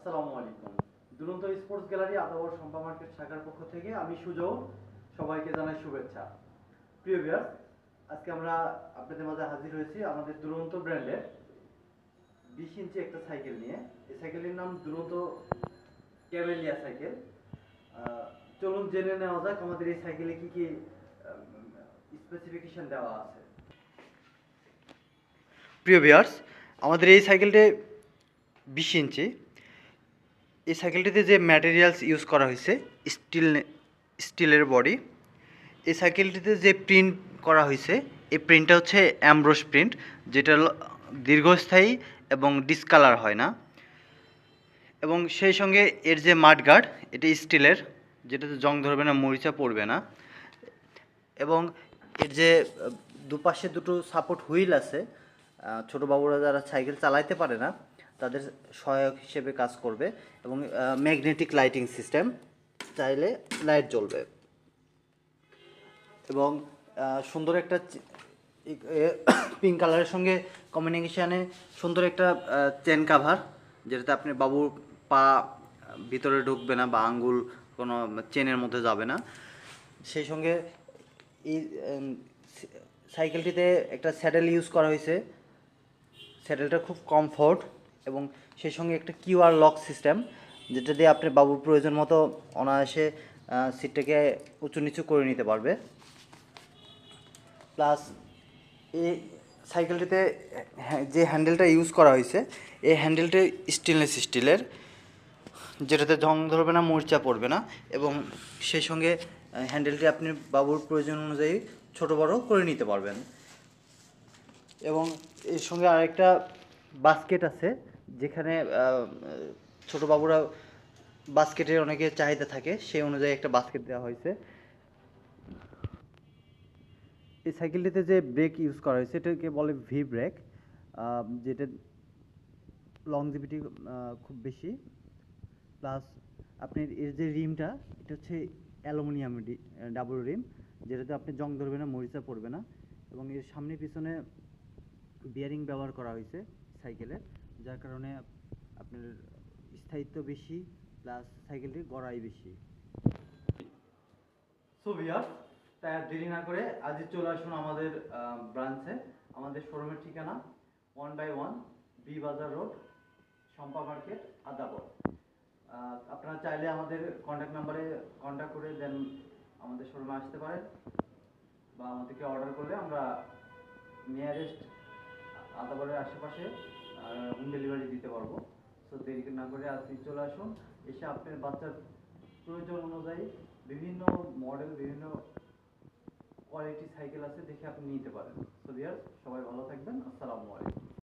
আসসালামু আলাইকুম। দুরন্ত স্পোর্টস গ্যালারি আদাবর সম্পা মার্কেট শাখার পক্ষ থেকে আমি সুজন সবাইকে জানাই শুভেচ্ছা। প্রিয় ভিউয়ার্স, আজকে আমরা আপনাদের মাঝে হাজির হয়েছি আমাদের দুরন্ত ব্র্যান্ডের 20 ইঞ্চি একটা সাইকেল নিয়ে। এই সাইকেলের নাম দুরন্ত ক্যামেলিয়া সাইকেল। চলুন জেনে নেওয়া যাক আমাদের এই সাইকেলে কি কি স্পেসিফিকেশন দেওয়া আছে। প্রিয় ভিউয়ার্স, আমাদের এই সাইকেলটি 20 ইঞ্চি। এই সাইকেলটিতে যে ম্যাটেরিয়ালস ইউজ করা হয়েছে স্টিলের বডি। এই সাইকেলটিতে যে প্রিন্ট করা হয়েছে এই প্রিন্টটা হচ্ছে অ্যামব্রোস প্রিন্ট, যেটা দীর্ঘস্থায়ী এবং ডিসকালার হয় না। এবং সেই সঙ্গে এর যে মাডগার্ড, এটা স্টিলের, যেটাতে জং ধরবে না, মরিচা পড়বে না। এবং এর যে দুপাশে দুটো সাপোর্ট হুইল আছে, ছোটো বাবুরা যারা সাইকেল চালাইতে পারে না তাদের সহায়ক হিসেবে কাজ করবে। এবং ম্যাগনেটিক লাইটিং সিস্টেম, চাইলে লাইট জ্বলবে। এবং সুন্দর একটা পিঙ্ক কালারের সঙ্গে কম্বিনেশানে সুন্দর একটা চেন কাভার, যেটাতে আপনি বাবুর পা ভিতরে ঢুকবে না বা আঙ্গুল কোনো চেনের মধ্যে যাবে না। সেই সঙ্গে এই সাইকেলটিতে একটা স্যাডেল ইউজ করা হয়েছে। স্যাডেলটা খুব কমফোর্ট এবং সেই সঙ্গে একটা কিউআর লক সিস্টেম, যেটা দিয়ে আপনি বাবুর প্রয়োজন মতো অনায়াসে সিটটাকে উঁচু নিচু করে নিতে পারবে। প্লাস এই সাইকেলটিতে যে হ্যান্ডেলটা ইউজ করা হয়েছে এই হ্যান্ডেলটি স্টেনলেস স্টিলের, যেটাতে জং ধরবে না, মরিচা পড়বে না। এবং সেই সঙ্গে হ্যান্ডেলটি আপনি বাবুর প্রয়োজন অনুযায়ী ছোট বড় করে নিতে পারবেন। এবং এর সঙ্গে আরেকটা বাস্কেট আছে, যেখানে ছোট বাবুরা বাস্কেটের অনেকের চাহিদা থাকে, সেই অনুযায়ী একটা বাস্কেট দেওয়া হয়েছে। এই সাইকেলটিতে যে ব্রেক ইউজ করা হয়েছে এটাকে বলে ভি ব্রেক, যেটা লংজিভিটি খুব বেশি। প্লাস আপনি এর যে রিমটা, এটা হচ্ছে অ্যালুমিনিয়াম ডাবল রিম, যেটাতে আপনি জং ধরবে না, মরিচা পড়বে না। এবং এর সামনে পিছনে বিয়ারিং ব্যবহার করা হয়েছে সাইকেলের, যার কারণে আপনার স্থায়িত্ব বেশি, প্লাস সাইকেলটির গড়াই বেশি। সো ভিউয়ার্স, তাই আর দেরি না করে আজই চলে আসুন আমাদের ব্রাঞ্চে। আমাদের শোরুমের ঠিকানা 1/1 বি বাজার রোড, শম্পা মার্কেট, আদাবর। আপনারা চাইলে আমাদের কন্ট্যাক্ট নাম্বারে কন্ট্যাক্ট করে দেন আমাদের শোরুমে আসতে পারেন, বা আমাদেরকে অর্ডার করলে আমরা নিয়ারেস্ট আদাবরের আশেপাশে হোম ডেলিভারি দিতে পারবো। সো দেরি না করে আজই চলে আসুন। এসে আপনার বাচ্চার প্রয়োজন অনুযায়ী বিভিন্ন মডেল, বিভিন্ন কোয়ালিটি সাইকেল আছে, দেখে আপনি নিতে পারেন। সো ভিউয়ার্স, সবাই ভালো থাকবেন। আসসালামু আলাইকুম।